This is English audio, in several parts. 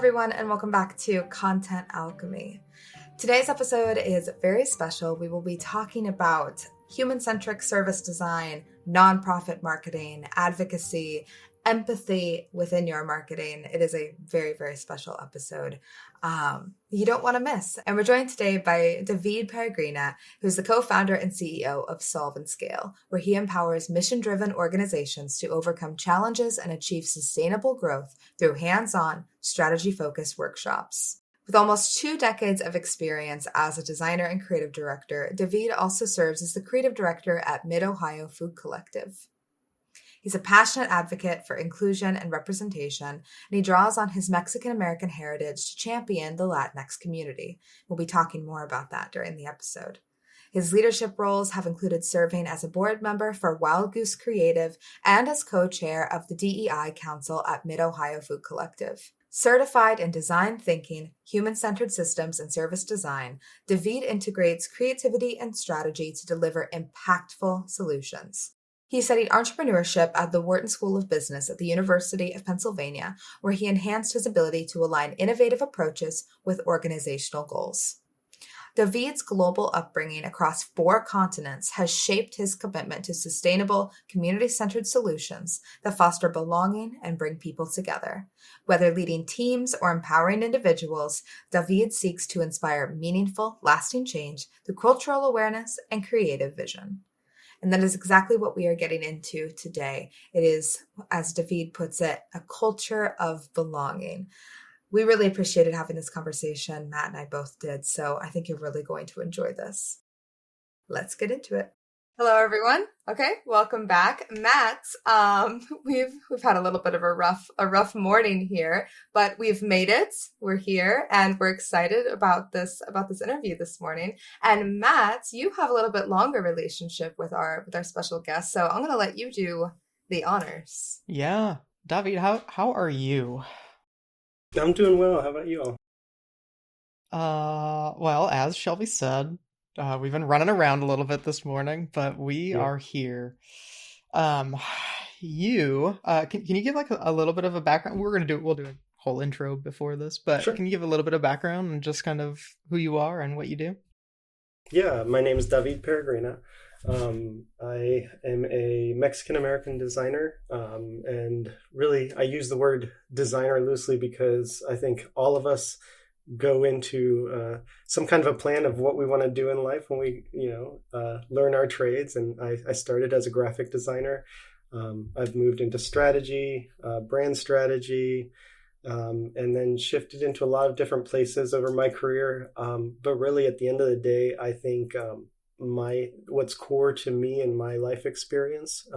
everyone, and welcome back to Content Alchemy. Today's episode is very special. We will be talking about human-centric service design, nonprofit marketing, advocacy, empathy within your marketing. It is a very, very special episode you don't want to miss. And we're joined today by David Peregrina, who's the co-founder and CEO of Solve and Scale, where he empowers mission-driven organizations to overcome challenges and achieve sustainable growth through hands-on, strategy-focused workshops. With almost 2 decades of experience as a designer and creative director, David also serves as the creative director at Mid-Ohio Food Collective. He's a passionate advocate for inclusion and representation, and he draws on his Mexican-American heritage to champion the Latinx community. We'll be talking more about that during the episode. His leadership roles have included serving as a board member for Wild Goose Creative and as co-chair of the DEI Council at Mid-Ohio Food Collective. Certified in design thinking, human-centered systems, and service design, David integrates creativity and strategy to deliver impactful solutions. He studied entrepreneurship at the Wharton School of Business at the University of Pennsylvania, where he enhanced his ability to align innovative approaches with organizational goals. David's global upbringing across 4 continents has shaped his commitment to sustainable, community-centered solutions that foster belonging and bring people together. Whether leading teams or empowering individuals, David seeks to inspire meaningful, lasting change through cultural awareness and creative vision. And that is exactly what we are getting into today. It is, as David puts it, a culture of belonging. We really appreciated having this conversation. Matt and I both did. So I think you're really going to enjoy this. Let's get into it. Hello, everyone. Okay, welcome back. Matt, we've had a little bit of a rough morning here, but we've made it. We're here and we're excited about this interview this morning. And Matt, you have a little bit longer relationship with our special guest, so I'm going to let you do the honors. Yeah, David, how are you? I'm doing well. How about you all? Well, as Shelby said, we've been running around a little bit this morning, but we are here. Can you give like a little bit of a background? We'll do a whole intro before this, but Sure. Can you give a little bit of background and just kind of who you are and what you do? Yeah, my name is David Peregrina. I am a Mexican-American designer, and really I use the word designer loosely because I think all of us go into some kind of a plan of what we want to do in life when we, learn our trades. And I started as a graphic designer. I've moved into strategy, brand strategy, and then shifted into a lot of different places over my career. But really, at the end of the day, I think what's core to me and my life experience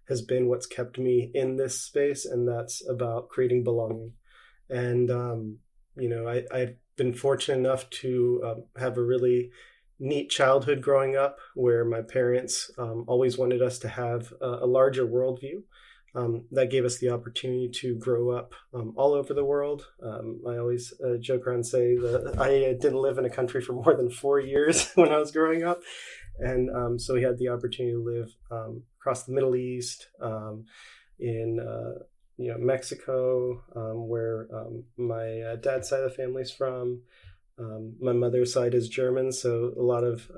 has been what's kept me in this space, and that's about creating belonging. And I've been fortunate enough to have a really neat childhood growing up where my parents always wanted us to have a larger worldview. That gave us the opportunity to grow up all over the world. I always joke around and say that I didn't live in a country for more than 4 years when I was growing up. And so we had the opportunity to live across the Middle East, in Mexico, where my dad's side of the family's from. My mother's side is German, so a lot of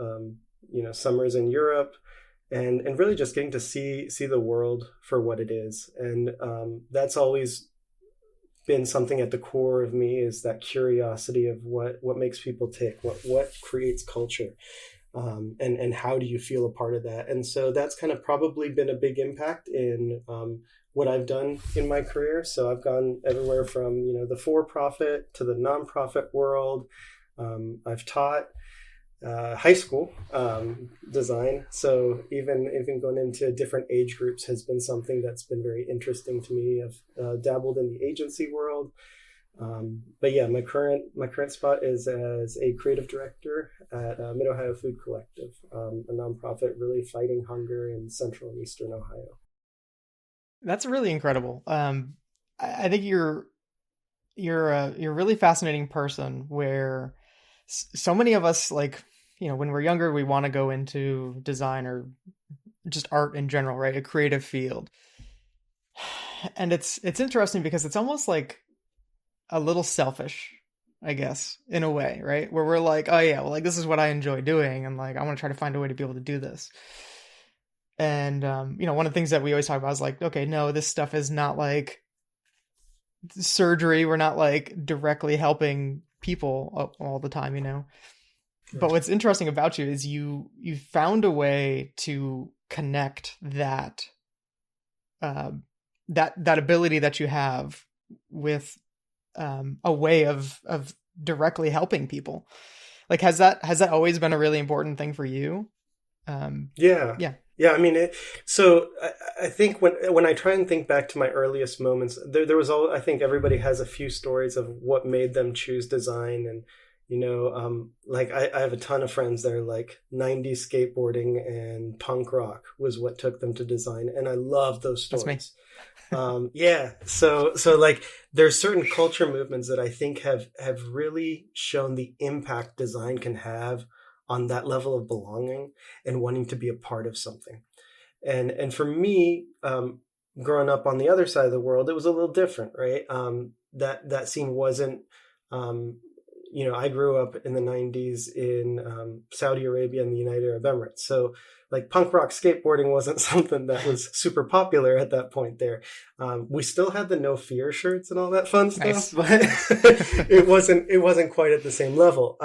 summers in Europe, and really just getting to see the world for what it is. And that's always been something at the core of me, is that curiosity of what makes people tick, what creates culture, and how do you feel a part of that. And so that's kind of probably been a big impact in what I've done in my career. So I've gone everywhere from, the for-profit to the nonprofit world. I've taught high school design. So even going into different age groups has been something that's been very interesting to me. I've dabbled in the agency world. But yeah, my current spot is as a creative director at Mid-Ohio Food Collective, a nonprofit really fighting hunger in Central and Eastern Ohio. That's really incredible. I think you're a really fascinating person where so many of us, like, when we're younger, we want to go into design or just art in general, right? A creative field. And it's interesting because it's almost like a little selfish, I guess, in a way, right? Where we're like, oh yeah, well, like this is what I enjoy doing, and like I want to try to find a way to be able to do this. And one of the things that we always talk about is like, okay, no, this stuff is not like surgery. We're not like directly helping people all the time, But what's interesting about you is you found a way to connect that that ability that you have with a way of directly helping people. Like, has that always been a really important thing for you? Yeah. I mean, so I think when I try and think back to my earliest moments, there was I think everybody has a few stories of what made them choose design. And, like I have a ton of friends that are like 90s skateboarding and punk rock was what took them to design. And I love those stories. That's me. Yeah. So like there's certain culture movements that I think have really shown the impact design can have on that level of belonging and wanting to be a part of something. And for me, growing up on the other side of the world, it was a little different, right? That scene wasn't, I grew up in the 90s in Saudi Arabia and the United Arab Emirates. So like punk rock skateboarding wasn't something that was super popular at that point there. We still had the No Fear shirts and all that fun stuff, but it wasn't quite at the same level.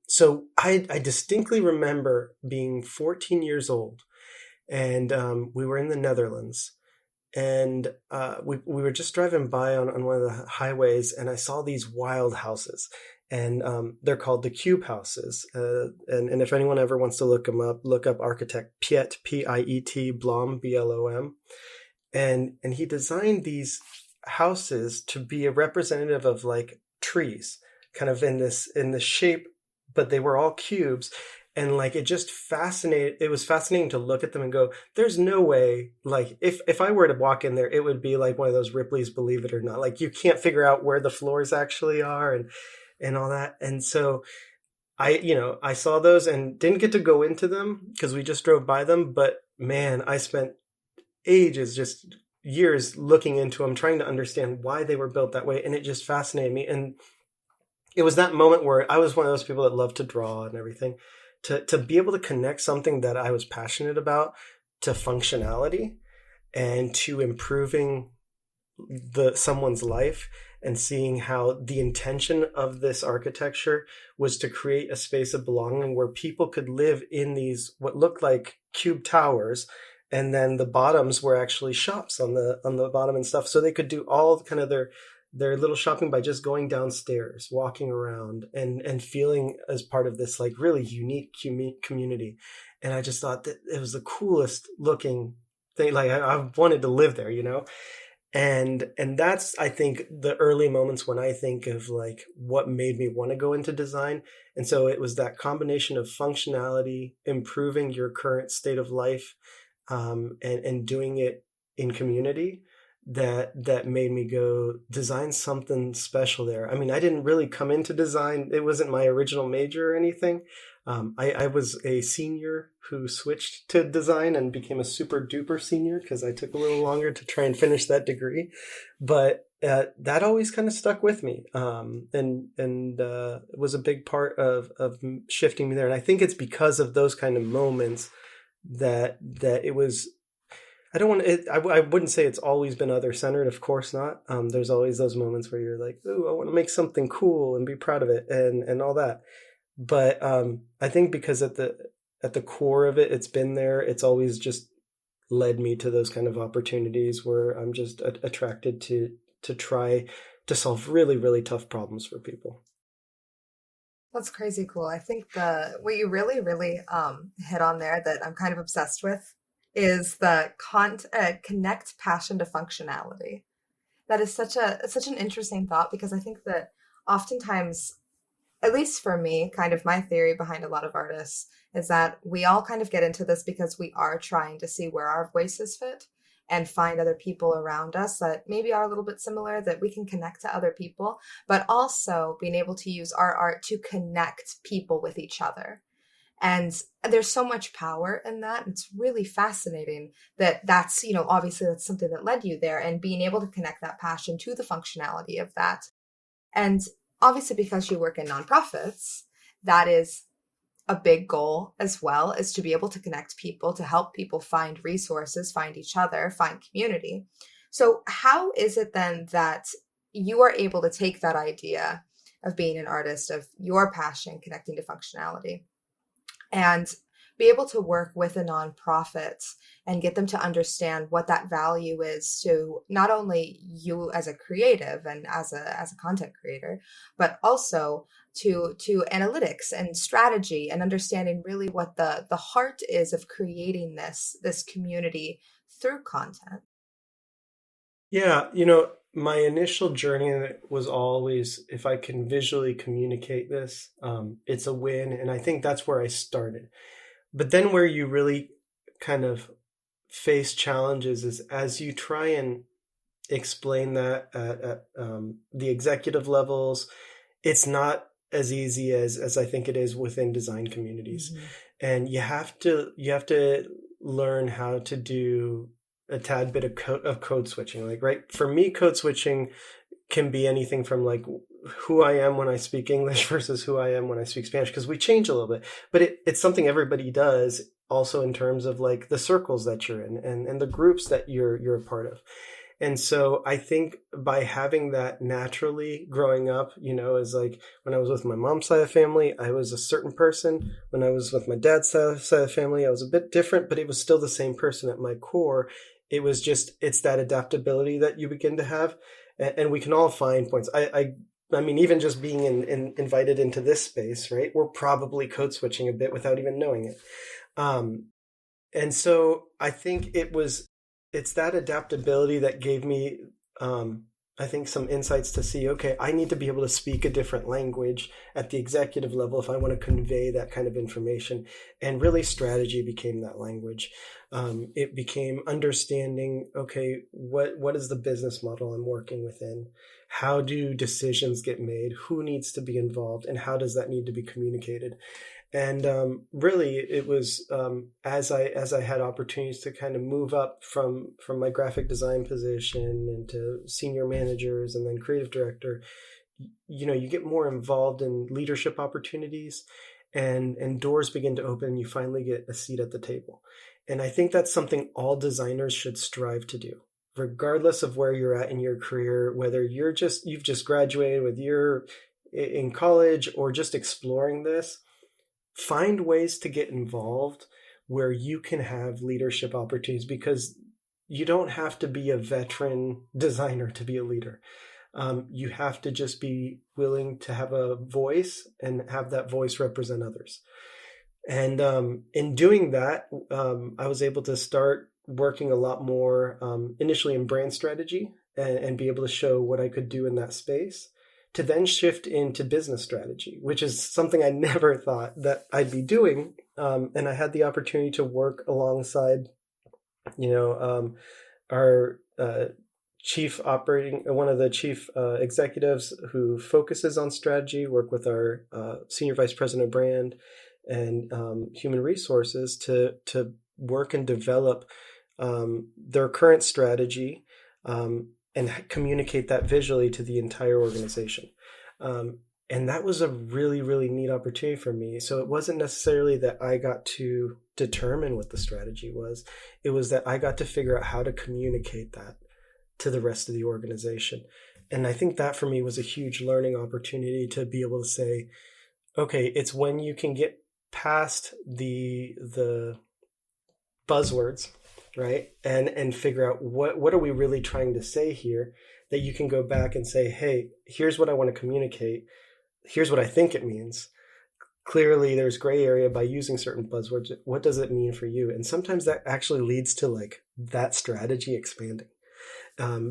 So I distinctly remember being 14 years old, and we were in the Netherlands, and we were just driving by on one of the highways, and I saw these wild houses. And they're called the cube houses. And if anyone ever wants to look them up, look up architect Piet, Piet, Blom, Blom. And he designed these houses to be a representative of like trees, kind of in this shape, but they were all cubes. And like it was fascinating to look at them and go, there's no way, like if I were to walk in there, it would be like one of those Ripley's Believe It or Not. Like you can't figure out where the floors actually are and all that. And so I saw those and didn't get to go into them because we just drove by them. But man, I spent ages, just years looking into them, trying to understand why they were built that way. And it just fascinated me. And it was that moment where I was one of those people that loved to draw and everything, to be able to connect something that I was passionate about to functionality and to improving someone's life, and seeing how the intention of this architecture was to create a space of belonging where people could live in these what looked like cube towers, and then the bottoms were actually shops on the bottom and stuff, so they could do all kind of their little shopping by just going downstairs, walking around, and feeling as part of this like really unique community. And I just thought that it was the coolest looking thing. Like I wanted to live there, And that's, I think, the early moments when I think of like what made me want to go into design. And so it was that combination of functionality, improving your current state of life, and doing it in community that made me go design something special there. I mean, I didn't really come into design. It wasn't my original major or anything. I was a senior who switched to design and became a super duper senior because I took a little longer to try and finish that degree. But that always kind of stuck with me, and it was a big part of shifting me there. And I think it's because of those kind of moments that it was. I wouldn't say it's always been other centered. Of course not. There's always those moments where you're like, oh, I want to make something cool and be proud of it and all that. But I think because at the core of it, it's been there. It's always just led me to those kind of opportunities where I'm just attracted to try to solve really, really tough problems for people. That's crazy cool. I think what you really, really hit on there that I'm kind of obsessed with is the connect passion to functionality. That is such an interesting thought, because I think that oftentimes, at least for me, kind of my theory behind a lot of artists is that we all kind of get into this because we are trying to see where our voices fit and find other people around us that maybe are a little bit similar, that we can connect to other people, but also being able to use our art to connect people with each other. And there's so much power in that. It's really fascinating that's, obviously that's something that led you there, and being able to connect that passion to the functionality of that. And obviously, because you work in nonprofits, that is a big goal as well, is to be able to connect people, to help people find resources, find each other, find community. So how is it then that you are able to take that idea of being an artist, of your passion connecting to functionality, and be able to work with a nonprofit and get them to understand what that value is to not only you as a creative and as a content creator, but also to analytics and strategy and understanding really what the heart is of creating this community through content? Yeah, my initial journey was always, if I can visually communicate this, it's a win. And I think that's where I started. But then where you really kind of face challenges is as you try and explain that at the executive levels, it's not as easy as I think it is within design communities. Mm-hmm. And you have to learn how to do a tad bit of code switching. Like, right, for me, code switching can be anything from like who I am when I speak English versus who I am when I speak Spanish, because we change a little bit, but it's something everybody does also in terms of like the circles that you're in and the groups that you're a part of. And so I think by having that naturally growing up, is like when I was with my mom's side of the family, I was a certain person. When I was with my dad's side of the family, I was a bit different, but it was still the same person at my core. It was just, it's that adaptability that you begin to have. And we can all find points. I mean, even just being invited into this space, right? We're probably code switching a bit without even knowing it. And so I think it's that adaptability that gave me, I think, some insights to see, okay, I need to be able to speak a different language at the executive level if I want to convey that kind of information. And really strategy became that language. It became understanding, okay, what is the business model I'm working within? How do decisions get made? Who needs to be involved? And how does that need to be communicated? And really, it was as I had opportunities to kind of move up from my graphic design position into senior managers and then creative director, you get more involved in leadership opportunities, and doors begin to open. And you finally get a seat at the table, and I think that's something all designers should strive to do, regardless of where you're at in your career, whether you've just graduated, whether you're in college or just exploring this. Find ways to get involved where you can have leadership opportunities, because you don't have to be a veteran designer to be a leader. You have to just be willing to have a voice and have that voice represent others. And in doing that, I was able to start working a lot more initially in brand strategy and be able to show what I could do in that space, to then shift into business strategy, which is something I never thought that I'd be doing. And I had the opportunity to work alongside, our one of the chief executives who focuses on strategy, work with our senior vice president of brand and human resources to work and develop their current strategy, and communicate that visually to the entire organization. And that was a really, really neat opportunity for me. So it wasn't necessarily that I got to determine what the strategy was. It was that I got to figure out how to communicate that to the rest of the organization. And I think that for me was a huge learning opportunity to be able to say, okay, it's when you can get past the buzzwords, right? And figure out what are we really trying to say here, that you can go back and say, hey, here's what I want to communicate. Here's what I think it means. Clearly there's gray area by using certain buzzwords. What does it mean for you? And sometimes that actually leads to like that strategy expanding,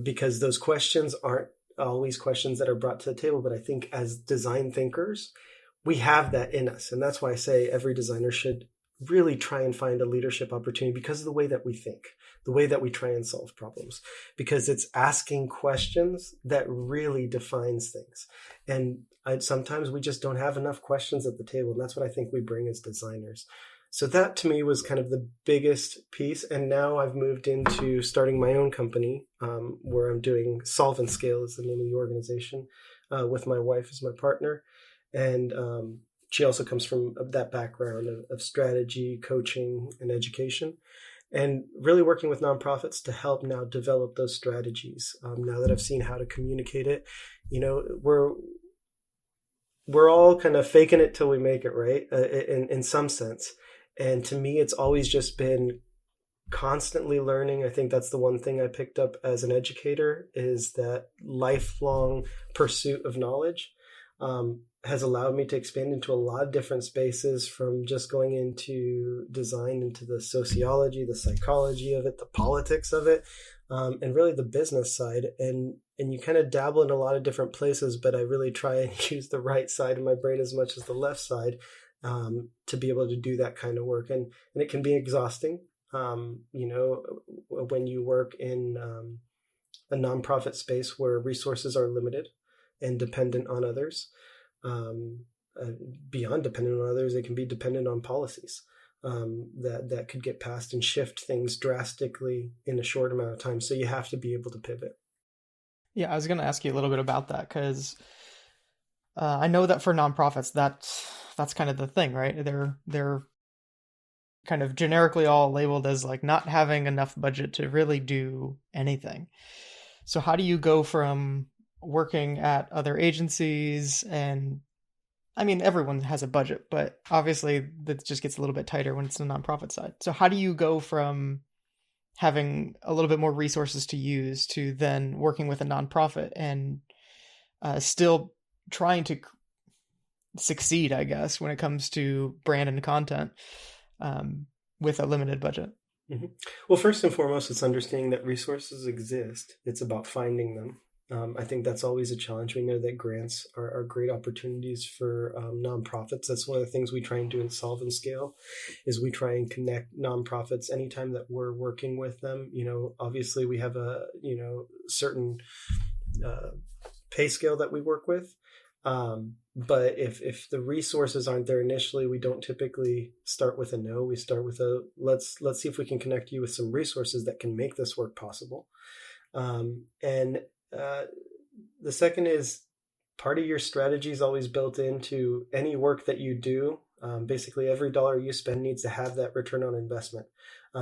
because those questions aren't always questions that are brought to the table. But I think as design thinkers, we have that in us. And that's why I say every designer should really try and find a leadership opportunity, because of the way that we think, the way that we try and solve problems, because it's asking questions that really defines things. And sometimes we just don't have enough questions at the table. And that's what I think we bring as designers. So that to me was kind of the biggest piece. And now I've moved into starting my own company, where I'm doing Solve and Scale is the name of the organization. with my wife as my partner. And she also comes from that background of strategy, coaching, and education, and really working with nonprofits to help now develop those strategies. Now that I've seen how to communicate it, we're all kind of faking it till we make it, right? In some sense. And to me, it's always just been constantly learning. I think that's the one thing I picked up as an educator, is that lifelong pursuit of knowledge has allowed me to expand into a lot of different spaces, from just going into design, into the sociology, the psychology of it, the politics of it, and really the business side. And you kind of dabble in a lot of different places, but I really try and use the right side of my brain as much as the left side to be able to do that kind of work. And it can be exhausting, when you work in a nonprofit space where resources are limited and dependent on others. Beyond dependent on others, it can be dependent on policies that could get passed and shift things drastically in a short amount of time. So you have to be able to pivot. Yeah, I was going to ask you a little bit about that, because I know that for nonprofits, that's kind of the thing, right? They're kind of generically all labeled as like not having enough budget to really do anything. So how do you go from working at other agencies, and I mean, everyone has a budget, but obviously that just gets a little bit tighter when it's the nonprofit side. So how do you go from having a little bit more resources to use to then working with a nonprofit and still trying to succeed, I guess, when it comes to brand and content with a limited budget? Mm-hmm. Well, first and foremost, it's understanding that resources exist. It's about finding them. I think that's always a challenge. We know that grants are great opportunities for nonprofits. That's one of the things we try and do in Solve and Scale, is we try and connect nonprofits anytime that we're working with them. Obviously we have a, certain pay scale that we work with. But if the resources aren't there initially, we don't typically start with a no. We start with a let's see if we can connect you with some resources that can make this work possible. The second is, part of your strategy is always built into any work that you do. Basically, every dollar you spend needs to have that return on investment.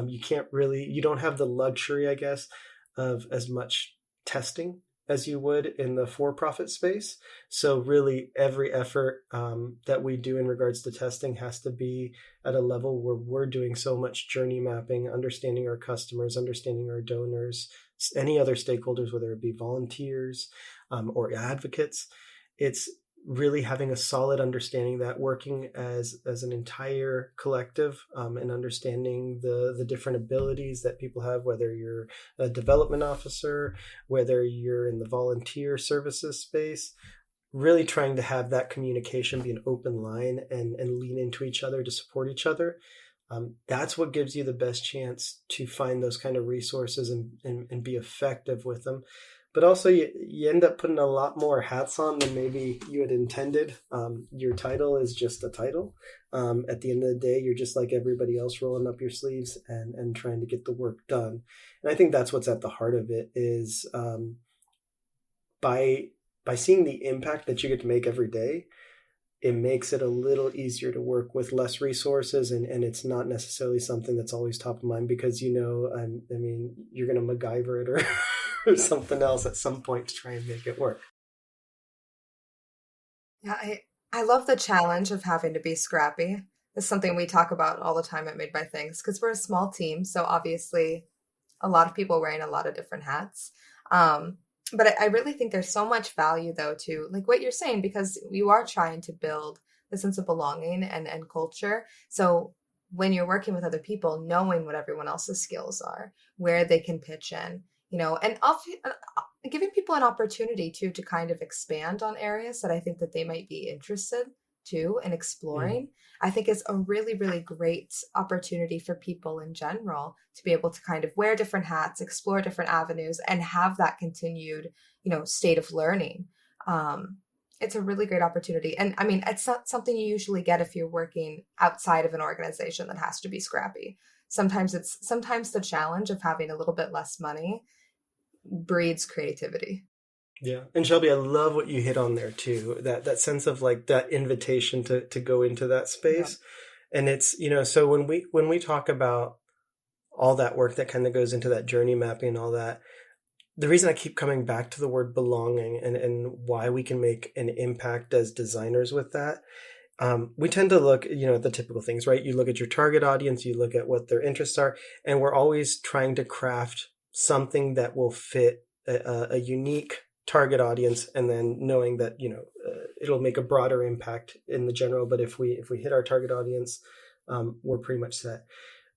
You don't have the luxury, I guess, of as much testing as you would in the for-profit space. So really every effort that we do in regards to testing has to be at a level where we're doing so much journey mapping, understanding our customers, understanding our donors, any other stakeholders, whether it be volunteers or advocates. It's really having a solid understanding that, working as an entire collective, and understanding the different abilities that people have, whether you're a development officer, whether you're in the volunteer services space, really trying to have that communication be an open line and lean into each other to support each other. That's what gives you the best chance to find those kind of resources and be effective with them. But also you end up putting a lot more hats on than maybe you had intended. Your title is just a title. At the end of the day, you're just like everybody else, rolling up your sleeves and trying to get the work done. And I think that's what's at the heart of it, is by seeing the impact that you get to make every day, it makes it a little easier to work with less resources, and it's not necessarily something that's always top of mind, because you're going to MacGyver it or something else at some point to try and make it work. Yeah, I love the challenge of having to be scrappy. It's something we talk about all the time at Made by Things, because we're a small team, so obviously a lot of people wearing a lot of different hats. But I really think there's so much value, though, to like what you're saying, because you are trying to build the sense of belonging and culture. So when you're working with other people, knowing what everyone else's skills are, where they can pitch in, and giving people an opportunity to kind of expand on areas that I think that they might be interested to and exploring, I think is a really, really great opportunity for people in general to be able to kind of wear different hats, explore different avenues, and have that continued, state of learning. It's a really great opportunity. And I mean, it's not something you usually get if you're working outside of an organization that has to be scrappy. Sometimes the challenge of having a little bit less money breeds creativity. Yeah. And Shelby, I love what you hit on there too. That sense of like that invitation to go into that space. Yeah. And it's, so when we talk about all that work that kind of goes into that journey mapping and all that, the reason I keep coming back to the word belonging and why we can make an impact as designers with that. We tend to look, at the typical things, right? You look at your target audience, you look at what their interests are, and we're always trying to craft something that will fit a unique target audience, and then knowing that, it'll make a broader impact in the general. But if we hit our target audience, we're pretty much set.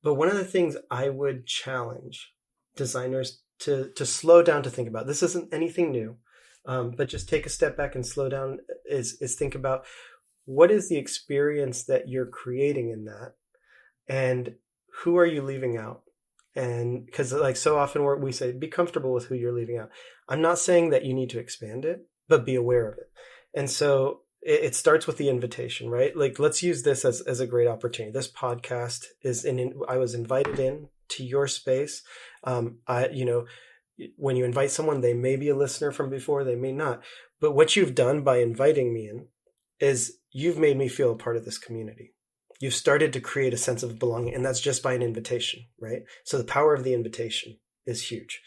But one of the things I would challenge designers to slow down to think about, this isn't anything new, but just take a step back and slow down, is think about what is the experience that you're creating in that, and who are you leaving out? And because like so often we say, be comfortable with who you're leaving out. I'm not saying that you need to expand it, but be aware of it. And so it starts with the invitation, right? Like, let's use this as a great opportunity. This podcast I was invited in to your space. When you invite someone, they may be a listener from before, they may not. But what you've done by inviting me in is you've made me feel a part of this community. You've started to create a sense of belonging, and that's just by an invitation, right? So the power of the invitation is huge.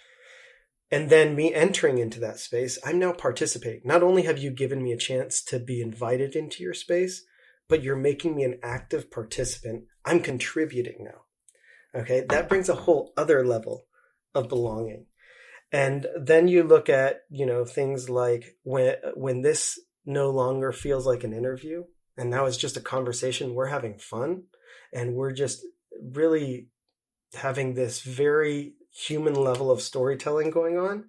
And then me entering into that space, I'm now participating. Not only have you given me a chance to be invited into your space, but you're making me an active participant. I'm contributing now. Okay, that brings a whole other level of belonging. And then you look at, things like when this no longer feels like an interview, and now it's just a conversation. We're having fun, and we're just really having this very human level of storytelling going on.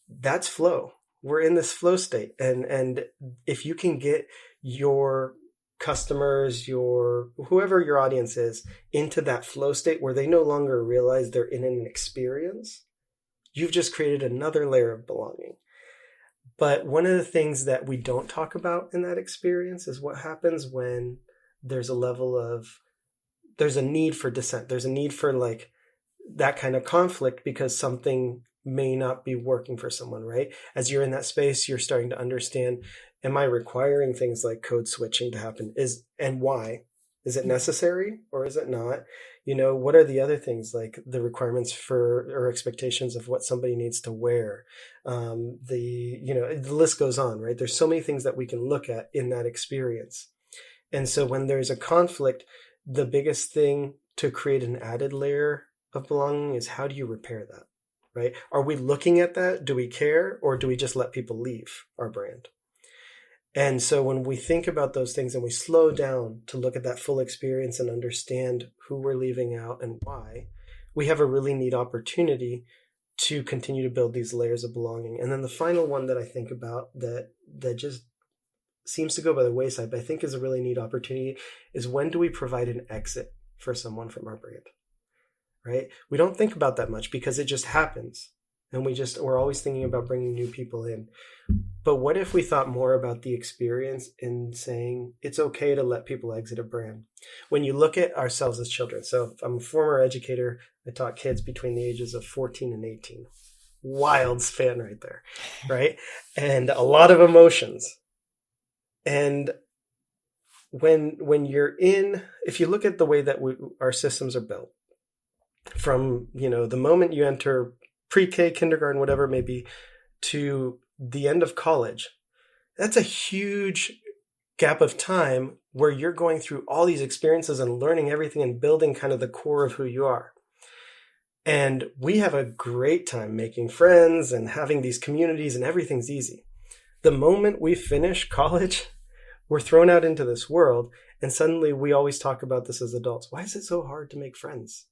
That's flow. We're in this flow state. And if you can get your customers, whoever your audience is, into that flow state where they no longer realize they're in an experience, you've just created another layer of belonging. But one of the things that we don't talk about in that experience is what happens when there's a need for dissent. There's a need for like that kind of conflict because something may not be working for someone, right? As you're in that space, you're starting to understand, am I requiring things like code switching to happen? And why? Is it necessary or is it not? What are the other things, like the requirements or expectations of what somebody needs to wear? The list goes on, right? There's so many things that we can look at in that experience. And so when there's a conflict, the biggest thing to create an added layer of belonging is, how do you repair that, right? Are we looking at that? Do we care? Or do we just let people leave our brand? And so when we think about those things and we slow down to look at that full experience and understand who we're leaving out and why, we have a really neat opportunity to continue to build these layers of belonging. And then the final one that I think about that just seems to go by the wayside, but I think is a really neat opportunity, is when do we provide an exit for someone from our brand, right? We don't think about that much because it just happens. And we're always thinking about bringing new people in. But what if we thought more about the experience in saying it's okay to let people exit a brand? When you look at ourselves as children, so I'm a former educator, I taught kids between the ages of 14 and 18. Wild span right there, right? And a lot of emotions. And when you're if you look at the way that our systems are built, from, the moment you enter pre-K, kindergarten, whatever it may be, to the end of college, that's a huge gap of time where you're going through all these experiences and learning everything and building kind of the core of who you are. And we have a great time making friends and having these communities, and everything's easy. The moment we finish college, we're thrown out into this world, and suddenly we always talk about this as adults. Why is it so hard to make friends?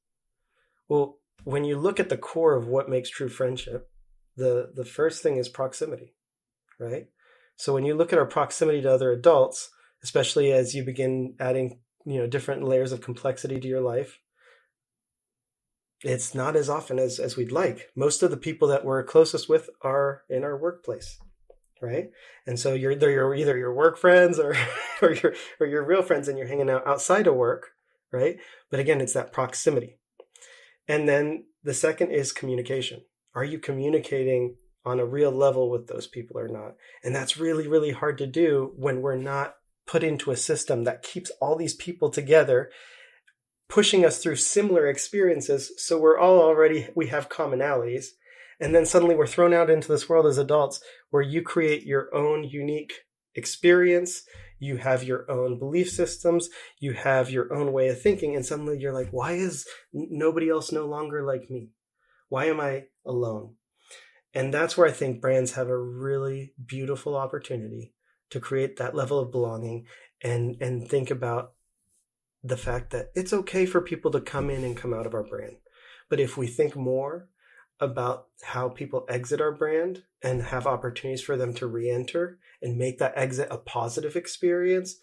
Well, when you look at the core of what makes true friendship, the first thing is proximity, right? So when you look at our proximity to other adults, especially as you begin adding, different layers of complexity to your life, it's not as often as we'd like. Most of the people that we're closest with are in our workplace, right? And so you're either your work friends or your real friends, and you're hanging out outside of work, right? But again, it's that proximity. And then the second is communication. Are you communicating on a real level with those people or not. And that's really, really hard to do when we're not put into a system that keeps all these people together, pushing us through similar experiences. So we have commonalities. And then suddenly we're thrown out into this world as adults where you create your own unique experience. You have your own belief systems. You have your own way of thinking. And suddenly you're like, why is nobody else no longer like me? Why am I alone? And that's where I think brands have a really beautiful opportunity to create that level of belonging and think about the fact that it's okay for people to come in and come out of our brand. But if we think more about how people exit our brand and have opportunities for them to re-enter and make that exit a positive experience,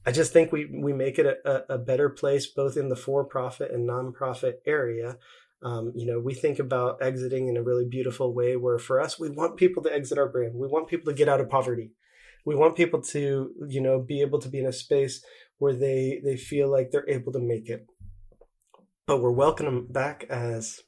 I just think we make it a better place, both in the for-profit and nonprofit area. We think about exiting in a really beautiful way where for us, we want people to exit our brand. We want people to get out of poverty. We want people to, be able to be in a space where they feel like they're able to make it. But we're welcoming them back as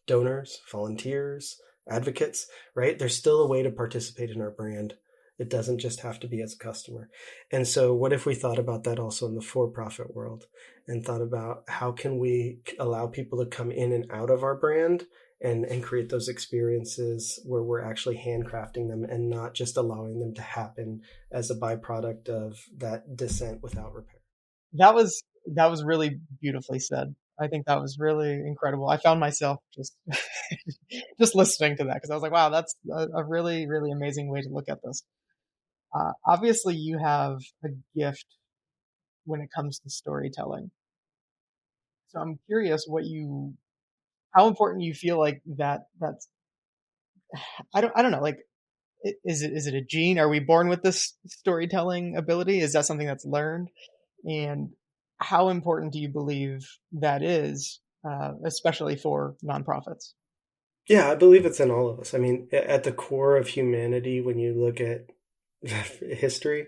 donors, volunteers, advocates, right? There's still a way to participate in our brand. It doesn't just have to be as a customer. And so what if we thought about that also in the for-profit world and thought about how can we allow people to come in and out of our brand and create those experiences where we're actually handcrafting them and not just allowing them to happen as a byproduct of that descent without repair. That was really beautifully said. I think that was really incredible. I found myself just listening to that because I was like, wow, that's a really, really amazing way to look at this. Obviously, you have a gift when it comes to storytelling. So I'm curious how important you feel like that's, I don't know, like, is it a gene? Are we born with this storytelling ability? Is that something that's learned? And how important do you believe that is, especially for nonprofits? Yeah, I believe it's in all of us. I mean, at the core of humanity, when you look at history,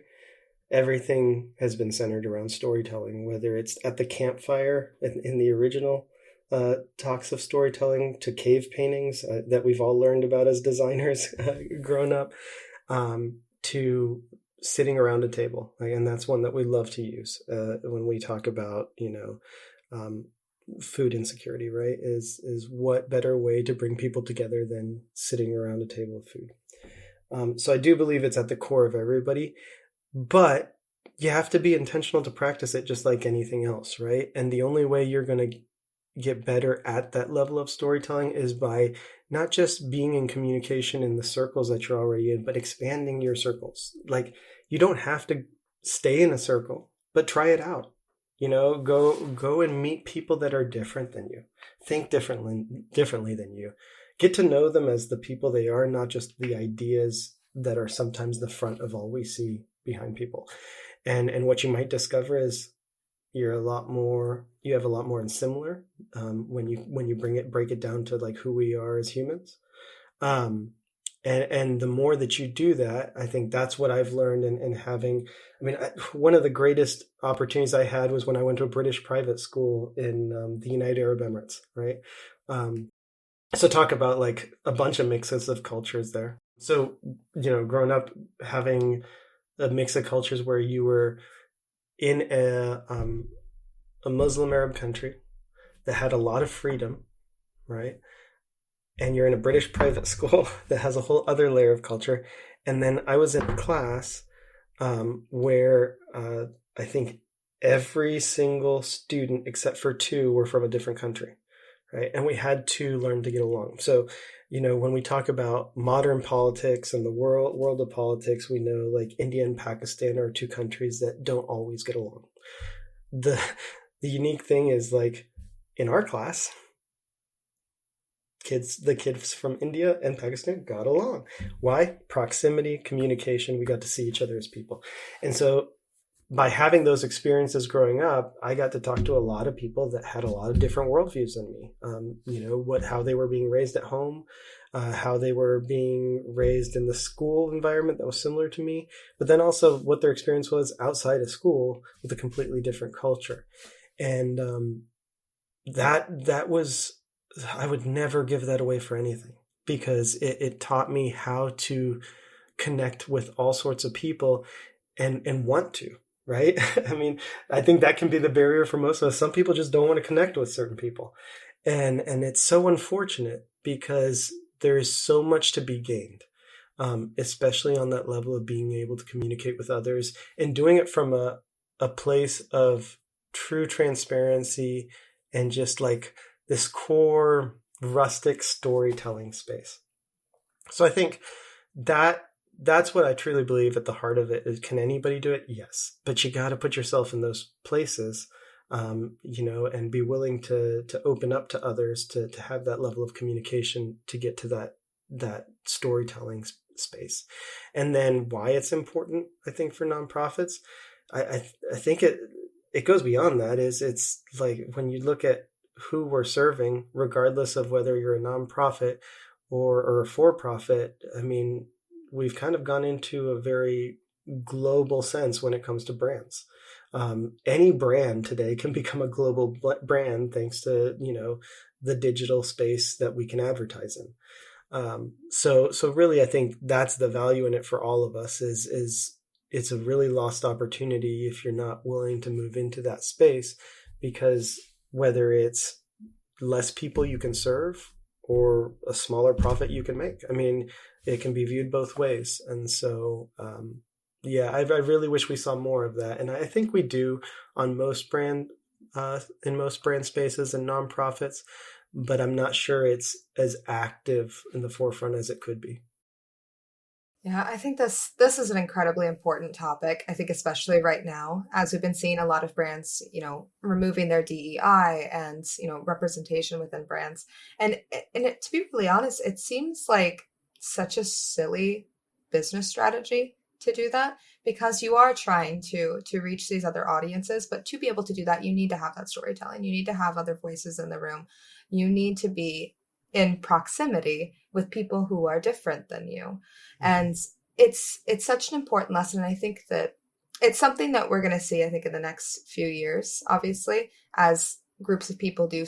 everything has been centered around storytelling, whether it's at the campfire in the original talks of storytelling to cave paintings that we've all learned about as designers growing up, to sitting around a table. And that's one that we love to use when we talk about, food insecurity, right? Is what better way to bring people together than sitting around a table of food? So I do believe it's at the core of everybody, but you have to be intentional to practice it just like anything else, right? And the only way you're going to get better at that level of storytelling is by not just being in communication in the circles that you're already in, but expanding your circles. Like, you don't have to stay in a circle, but try it out. Go and meet people that are different than you, think differently than you, get to know them as the people they are, not just the ideas that are sometimes the front of all we see behind people. And what you might discover is you have a lot more in similar when you break it down to like who we are as humans. And the more that you do that, I think that's what I've learned in having, one of the greatest opportunities I had was when I went to a British private school in the United Arab Emirates, right? So talk about like a bunch of mixes of cultures there. So, growing up having a mix of cultures where you were in a Muslim Arab country that had a lot of freedom, right? And you're in a British private school that has a whole other layer of culture. And then I was in a class where I think every single student except for two were from a different country, right? And we had to learn to get along. So, when we talk about modern politics and the world of politics, we know like India and Pakistan are two countries that don't always get along. The unique thing is, like, in our class, the kids from India and Pakistan got along. Why? Proximity, communication. We got to see each other as people. And so by having those experiences growing up, I got to talk to a lot of people that had a lot of different worldviews than me. How they were being raised at home, how they were being raised in the school environment that was similar to me, but then also what their experience was outside of school with a completely different culture. And that was, I would never give that away for anything, because it taught me how to connect with all sorts of people and want to, right? I mean, I think that can be the barrier for most of us. Some people just don't want to connect with certain people. And it's so unfortunate because there is so much to be gained, especially on that level of being able to communicate with others and doing it from a place of true transparency and just like this core rustic storytelling space. So I think that's what I truly believe at the heart of it is, can anybody do it? Yes. But you got to put yourself in those places, and be willing to open up to others, to have that level of communication, to get to that storytelling space. And then why it's important, I think, for nonprofits, I think it goes beyond that. It's like when you look at who we're serving, regardless of whether you're a nonprofit or a for-profit, I mean, we've kind of gone into a very global sense when it comes to brands. Any brand today can become a global brand thanks to, the digital space that we can advertise in. So really, I think that's the value in it for all of us is it's a really lost opportunity if you're not willing to move into that space, because whether it's less people you can serve or a smaller profit you can make, I mean, it can be viewed both ways. And so, I really wish we saw more of that. And I think we do on most in most brand spaces and nonprofits, but I'm not sure it's as active in the forefront as it could be. Yeah, I think this is an incredibly important topic. I think especially right now, as we've been seeing a lot of brands, removing their DEI and, representation within brands. And to be really honest, it seems like such a silly business strategy to do that, because you are trying to reach these other audiences. But to be able to do that, you need to have that storytelling. You need to have other voices in the room. You need to be in proximity with people who are different than you. And it's such an important lesson. And I think that it's something that we're going to see, I think, in the next few years, obviously, as groups of people do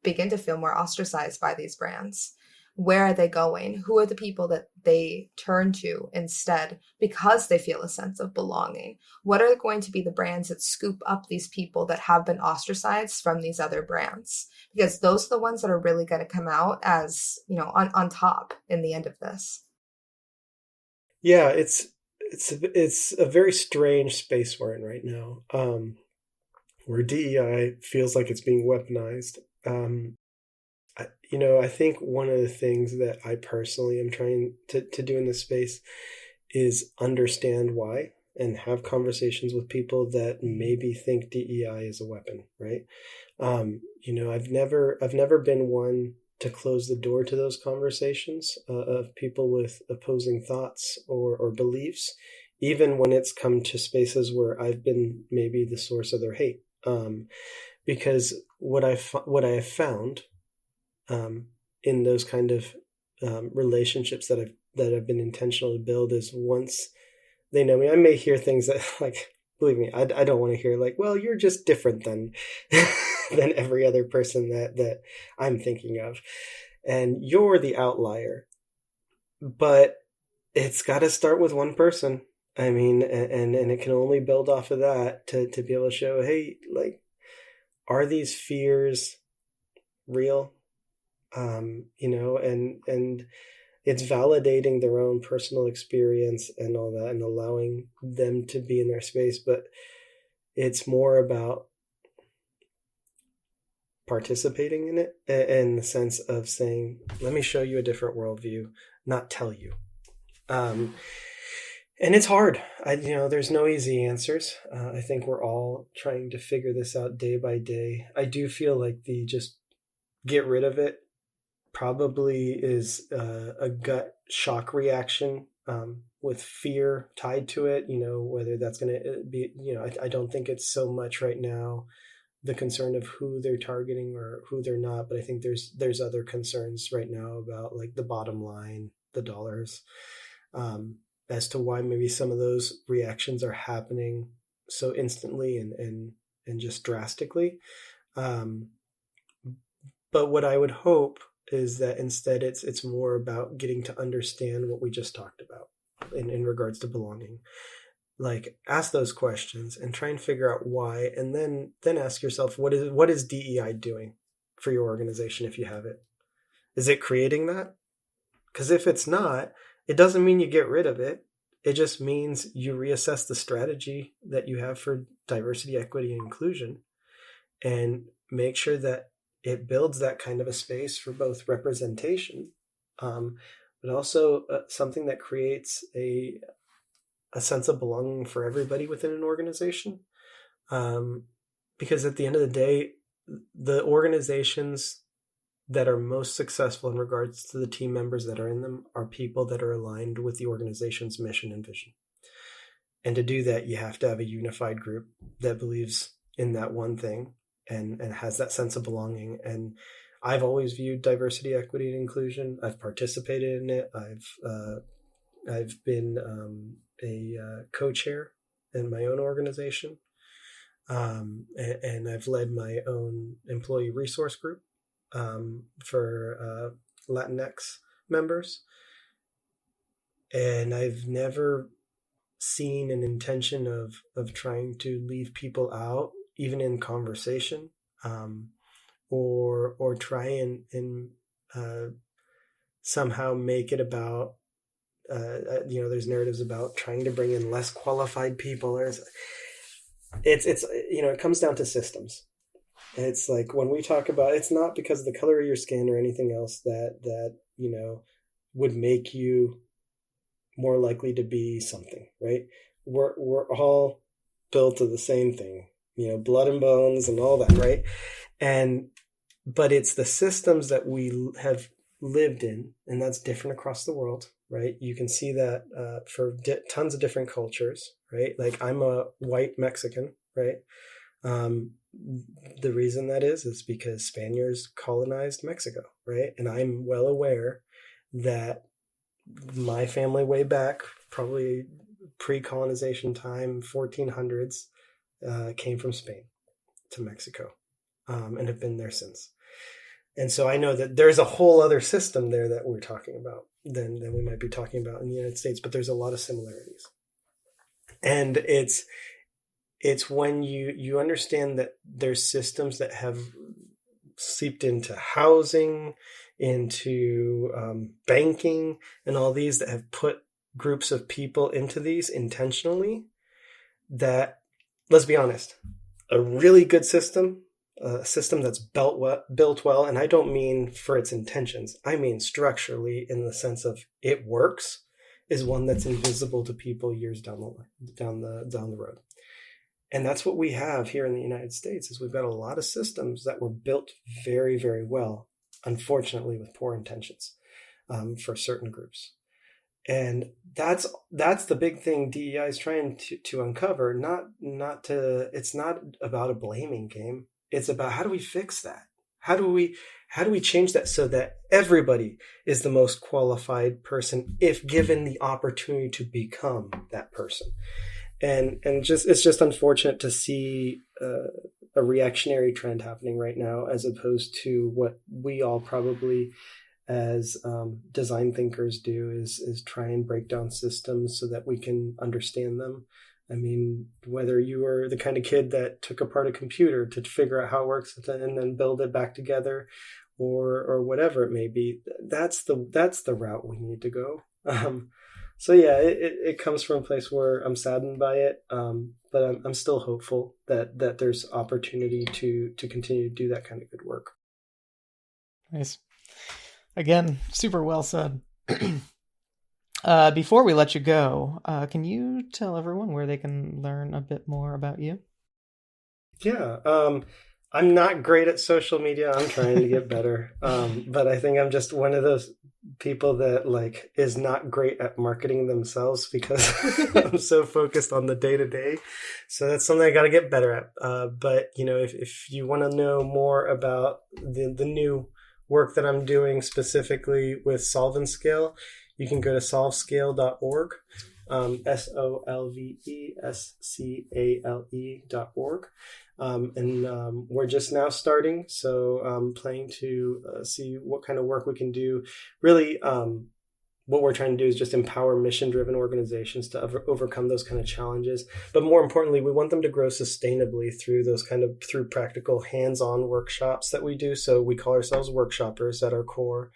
begin to feel more ostracized by these brands. Where are they going? Who are the people that they turn to instead because they feel a sense of belonging? What are going to be the brands that scoop up these people that have been ostracized from these other brands? Because those are the ones that are really going to come out as, on top in the end of this. Yeah, it's a very strange space we're in right now, where DEI feels like it's being weaponized. I think one of the things that I personally am trying to do in this space is understand why and have conversations with people that maybe think DEI is a weapon, right? I've never been one to close the door to those conversations of people with opposing thoughts or beliefs, even when it's come to spaces where I've been maybe the source of their hate. Because what I have found in those kind of relationships that I've been intentional to build is, once they know me, I may hear things that, like, believe me, I don't want to hear like, well, you're just different than than every other person that I'm thinking of, and you're the outlier. But it's got to start with one person. I mean, and it can only build off of that to be able to show, hey, like, are these fears real? And it's validating their own personal experience and all that, and allowing them to be in their space. But it's more about participating in it in the sense of saying, let me show you a different worldview, not tell you. And it's hard. There's no easy answers. I think we're all trying to figure this out day by day. I do feel like the just get rid of it probably is a gut shock reaction with fear tied to it, whether that's going to be, I don't think it's so much right now the concern of who they're targeting or who they're not, but I think there's other concerns right now about, like, the bottom line, the dollars, as to why maybe some of those reactions are happening so instantly and just drastically. But what I would hope, is that instead it's more about getting to understand what we just talked about in regards to belonging. Like, ask those questions and try and figure out why, and then ask yourself, what is DEI doing for your organization if you have it? Is it creating that? Because if it's not, it doesn't mean you get rid of it. It just means you reassess the strategy that you have for diversity, equity, and inclusion, and make sure that it builds that kind of a space for both representation, but also something that creates a sense of belonging for everybody within an organization. Because at the end of the day, the organizations that are most successful in regards to the team members that are in them are people that are aligned with the organization's mission and vision. And to do that, you have to have a unified group that believes in that one thing and has that sense of belonging. And I've always viewed diversity, equity, and inclusion. I've participated in it. I've been a co-chair in my own organization. And I've led my own employee resource group for Latinx members. And I've never seen an intention of trying to leave people out, even in conversation, or try and somehow make it about, there's narratives about trying to bring in less qualified people. It's it comes down to systems. It's like when we talk about, it's not because of the color of your skin or anything else that would make you more likely to be something, right? We're all built of the same thing, blood and bones and all that, right? But it's the systems that we have lived in, and that's different across the world, right? You can see that for tons of different cultures, right? Like, I'm a white Mexican, right? The reason that is because Spaniards colonized Mexico, right? And I'm well aware that my family way back, probably pre-colonization time, 1400s, came from Spain to Mexico, and have been there since. And so I know that there's a whole other system there that we're talking about than we might be talking about in the United States, but there's a lot of similarities. And it's when you understand that there's systems that have seeped into housing, into banking, and all these that have put groups of people into these intentionally, that, let's be honest, a really good system, a system that's built well, and I don't mean for its intentions, I mean structurally, in the sense of it works, is one that's invisible to people years down the road. And that's what we have here in the United States, is we've got a lot of systems that were built very, very well, unfortunately with poor intentions for certain groups. And that's the big thing DEI is trying to uncover. It's not about a blaming game. It's about, how do we fix that? How do we change that so that everybody is the most qualified person if given the opportunity to become that person? And it's just unfortunate to see a reactionary trend happening right now, as opposed to what we all probably as design thinkers do is try and break down systems so that we can understand them. I mean, whether you were the kind of kid that took apart a computer to figure out how it works and then build it back together, or whatever it may be, that's the route we need to go. So yeah, it comes from a place where I'm saddened by it, but I'm still hopeful that there's opportunity to continue to do that kind of good work. Nice. Again, super well said. Before we let you go, can you tell everyone where they can learn a bit more about you? Yeah, I'm not great at social media. I'm trying to get better, but I think I'm just one of those people that is not great at marketing themselves, because I'm so focused on the day-to-day. So that's something I got to get better at. But if you want to know more about the new work that I'm doing specifically with Solve and Scale, you can go to solvescale.org, solvescale.org. And we're just now starting, so planning to see what kind of work we can do. Really, what we're trying to do is just empower mission-driven organizations to overcome those kind of challenges. But more importantly, we want them to grow sustainably through through practical hands-on workshops that we do. So we call ourselves workshoppers at our core.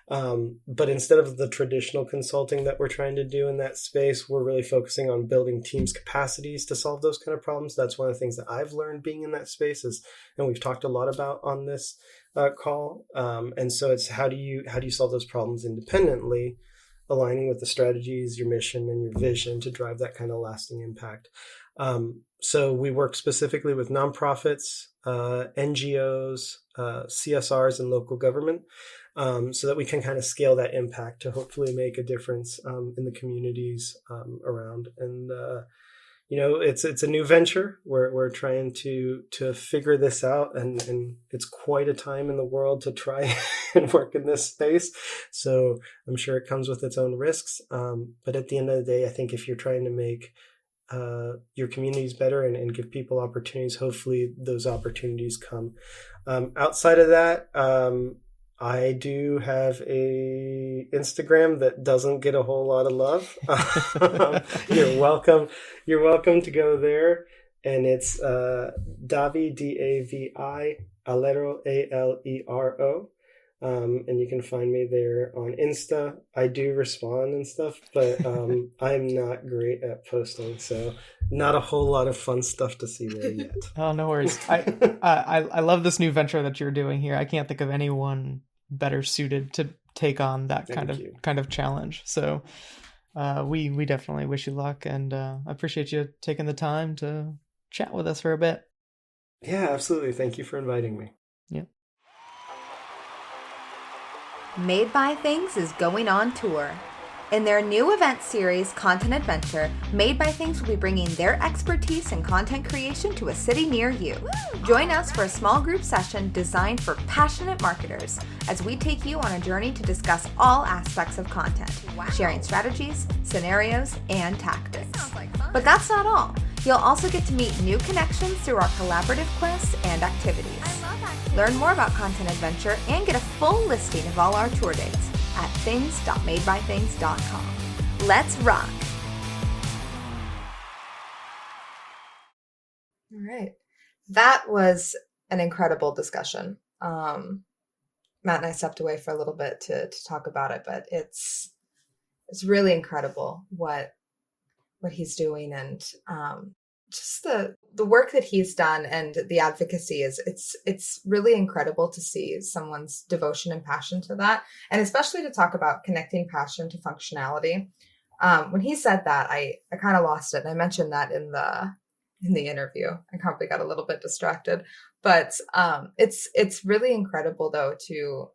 But instead of the traditional consulting that we're trying to do in that space, we're really focusing on building teams' capacities to solve those kind of problems. That's one of the things that I've learned being in that space and we've talked a lot about on this call. And so it's how do you solve those problems independently, aligning with the strategies, your mission, and your vision to drive that kind of lasting impact. So we work specifically with nonprofits, NGOs, CSRs, and local government, so that we can kind of scale that impact to hopefully make a difference in the communities around. And it's a new venture. We're trying to figure this out, and it's quite a time in the world to try and work in this space. So I'm sure it comes with its own risks. But at the end of the day, I think if you're trying to make your communities better and give people opportunities, hopefully those opportunities come. Outside of that, I do have a Instagram that doesn't get a whole lot of love. You're welcome. You're welcome to go there. And it's Davi, Davi, Alero, Alero. And you can find me there on Insta. I do respond and stuff, but I'm not great at posting, so not a whole lot of fun stuff to see there yet. Oh, no worries. I love this new venture that you're doing here. I can't think of anyone better suited to take on that kind of challenge. So we definitely wish you luck, and I appreciate you taking the time to chat with us for a bit. Yeah, absolutely. Thank you for inviting me. Yeah. Made by Things is going on tour. In their new event series, Content Adventure, Made by Things will be bringing their expertise in content creation to a city near you. Join us for a small group session designed for passionate marketers as we take you on a journey to discuss all aspects of content, sharing strategies, scenarios, and tactics. But that's not all. You'll also get to meet new connections through our collaborative quests and activities. Learn more about Content Adventure and get a full listing of all our tour dates at things.madebythings.com. Let's rock! All right. That was an incredible discussion. Matt and I stepped away for a little bit to talk about it, but it's really incredible what he's doing, and just the work that he's done and the advocacy it's really incredible to see someone's devotion and passion to that, and especially to talk about connecting passion to functionality. When he said that, I kind of lost it, and I mentioned that in the interview. I probably got a little bit distracted, but it's really incredible though to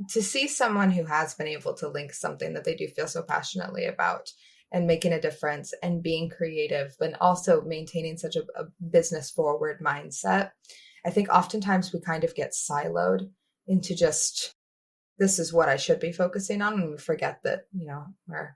see someone who has been able to link something that they do feel so passionately about and making a difference and being creative, but also maintaining such a business forward mindset. I think oftentimes we kind of get siloed into just, this is what I should be focusing on. And we forget that, we're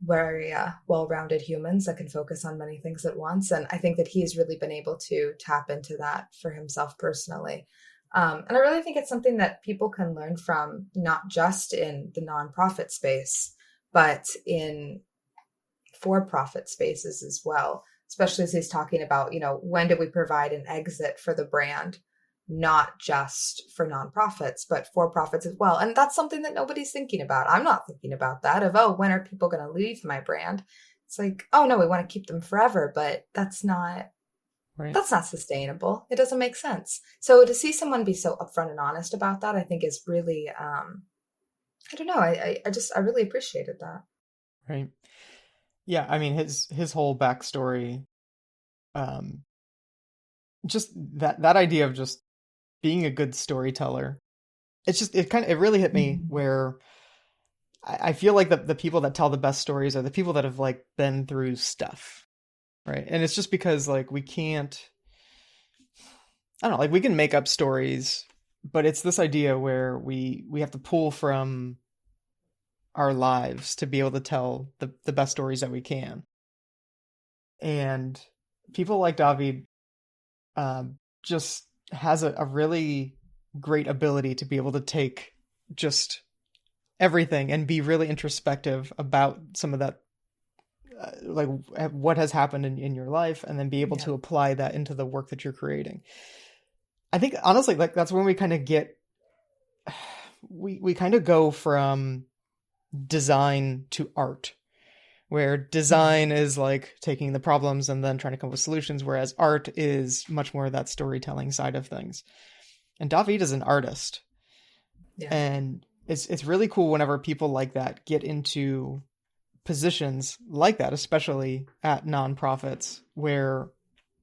very well-rounded humans that can focus on many things at once. And I think that he's really been able to tap into that for himself personally. And I really think it's something that people can learn from, not just in the nonprofit space, but in for-profit spaces as well, especially as he's talking about, when do we provide an exit for the brand, not just for nonprofits, but for-profits as well. And that's something that nobody's thinking about. I'm not thinking about that when are people going to leave my brand? It's like, oh no, we want to keep them forever, but that's not sustainable. It doesn't make sense. So to see someone be so upfront and honest about that, I think is really, I don't know. I really appreciated that. Right. Yeah. I mean, his whole backstory, just that idea of just being a good storyteller. It really hit me where I feel like the people that tell the best stories are the people that have been through stuff. Right. And it's just because we can't, I don't know, we can make up stories, but it's this idea where we have to pull from our lives to be able to tell the best stories that we can. And people like David just has a really great ability to be able to take just everything and be really introspective about some of that, like what has happened in your life, and then be able to apply that into the work that you're creating. I think honestly, like that's when we kind of get, we kind of go from design to art, where design is like taking the problems and then trying to come up with solutions, whereas art is much more that storytelling side of things. And David is an artist. Yeah. And it's really cool whenever people like that get into positions like that, especially at nonprofits, where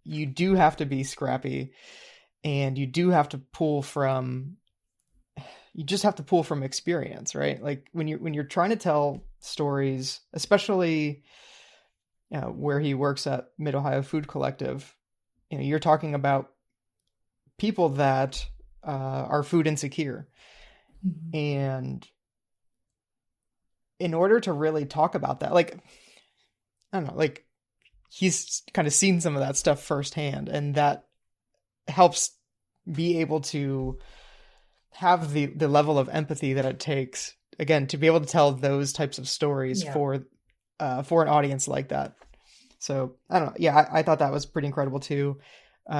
you do have to be scrappy and you do have to pull from, you just have to pull from experience, right? Like when you're trying to tell stories, especially where he works at Mid-Ohio Food Collective, you're talking about people that are food insecure. Mm-hmm. And in order to really talk about that, like, I don't know, like he's kind of seen some of that stuff firsthand, and that helps be able to have the level of empathy that it takes, again, to be able to tell those types of stories for an audience like that. So I don't know. Yeah, I thought that was pretty incredible too.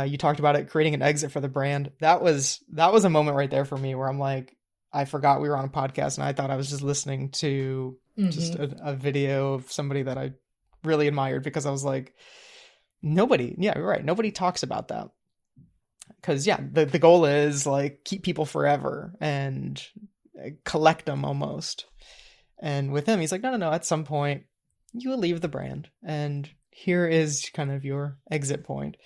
You talked about it, creating an exit for the brand. That was a moment right there for me where I'm like, I forgot we were on a podcast and I thought I was just listening to just a video of somebody that I really admired, because I was like, nobody talks about that. Because the goal is like keep people forever and collect them almost. And with him, he's like, no, at some point you will leave the brand, and here is kind of your exit point.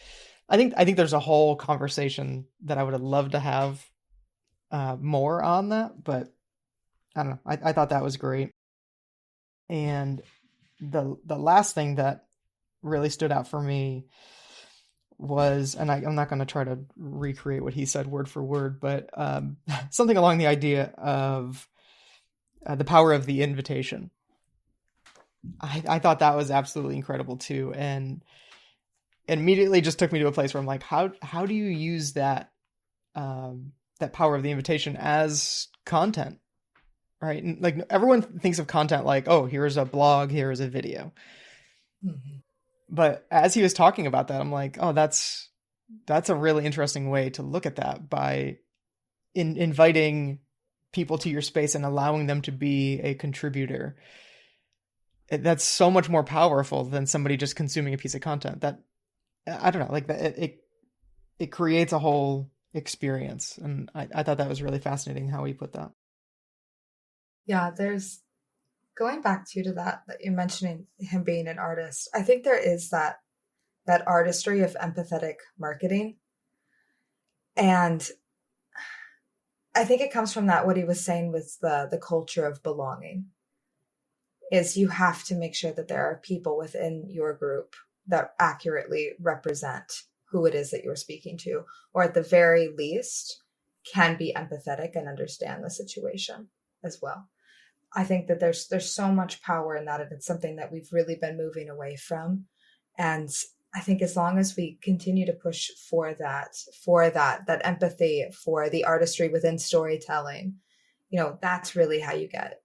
I think there's a whole conversation that I would have loved to have more on that, but I don't know. I thought that was great. And the last thing that really stood out for me was, and I'm not going to try to recreate what he said word for word, but something along the idea of the power of the invitation. I thought that was absolutely incredible too, and it immediately just took me to a place where I'm like, how do you use that that power of the invitation as content, right? And like everyone thinks of content like, oh, here's a blog, here's a video. Mm-hmm. But as he was talking about that, I'm like, oh, that's a really interesting way to look at that, by inviting people to your space and allowing them to be a contributor. That's so much more powerful than somebody just consuming a piece of content. That, I don't know, like it creates a whole experience. And I thought that was really fascinating how he put that. Yeah, there's, going back to that you're mentioning him being an artist, I think there is that artistry of empathetic marketing. And I think it comes from that, what he was saying was the culture of belonging, is you have to make sure that there are people within your group that accurately represent who it is that you're speaking to, or at the very least can be empathetic and understand the situation as well. I think that there's so much power in that, and it's something that we've really been moving away from. And I think as long as we continue to push for that empathy, for the artistry within storytelling, that's really how you get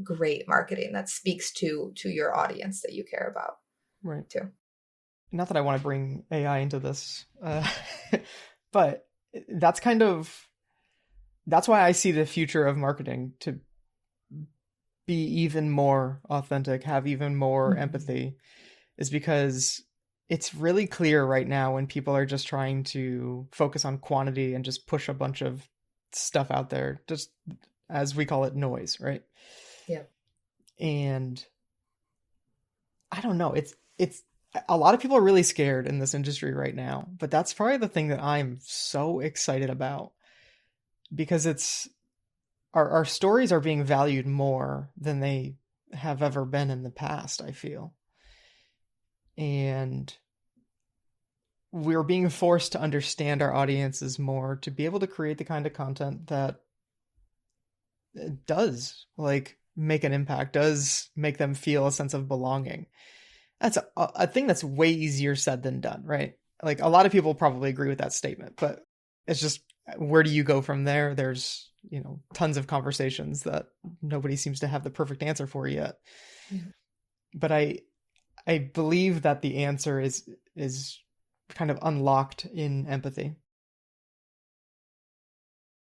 great marketing that speaks to your audience that you care about. Right. Too. Not that I want to bring AI into this, but that's why I see the future of marketing to be even more authentic, have even more empathy, is because it's really clear right now when people are just trying to focus on quantity and just push a bunch of stuff out there, just as we call it, noise, right? Yeah. And I don't know, it's a lot of people are really scared in this industry right now, but that's probably the thing that I'm so excited about, because it's our stories are being valued more than they have ever been in the past, I feel. And we're being forced to understand our audiences more, to be able to create the kind of content that does make an impact, does make them feel a sense of belonging. That's a thing that's way easier said than done, right? like a lot of people probably agree with that statement, but it's just, where do you go from there? There's, tons of conversations that nobody seems to have the perfect answer for yet. Yeah. But I believe that the answer is kind of unlocked in empathy.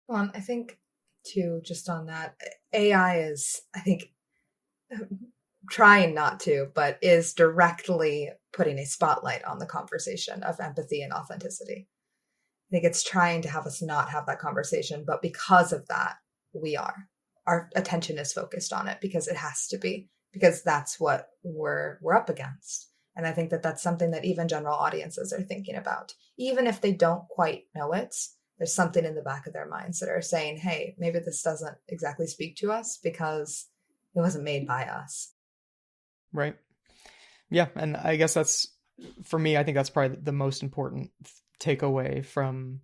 Well, I think too, just on that, AI is, I think, trying not to, but is directly putting a spotlight on the conversation of empathy and authenticity. I think it's trying to have us not have that conversation, but because of that, our attention is focused on it because it has to be, because that's what we're up against. And I think that that's something that even general audiences are thinking about. Even if they don't quite know it, there's something in the back of their minds that are saying, hey, maybe this doesn't exactly speak to us because it wasn't made by us. Right. Yeah. And I guess that's, for me, I think that's probably the most important takeaway from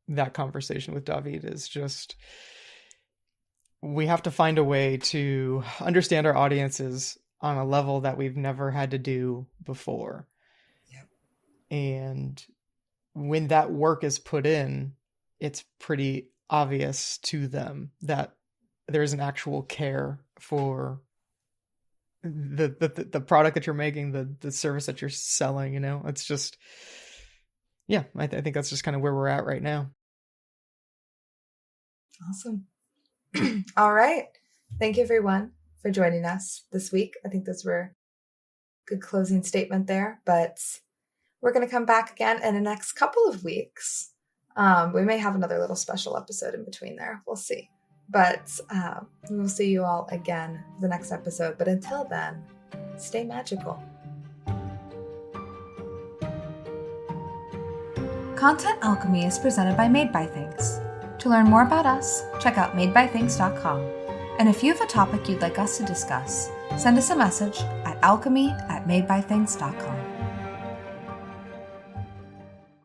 that conversation with David is just, we have to find a way to understand our audiences on a level that we've never had to do before. Yep. And when that work is put in, it's pretty obvious to them that there's an actual care for the product that you're making, the service that you're selling, it's just, yeah, I think that's just kind of where we're at right now. Awesome. All right. Thank you, everyone, for joining us this week. I think those were a good closing statement there, but we're going to come back again in the next couple of weeks. We may have another little special episode in between there. We'll see. But we'll see you all again the next episode. But until then, stay magical. Content Alchemy is presented by Made by Things. To learn more about us, check out madebythings.com. And if you have a topic you'd like us to discuss, send us a message at alchemy@madebythings.com.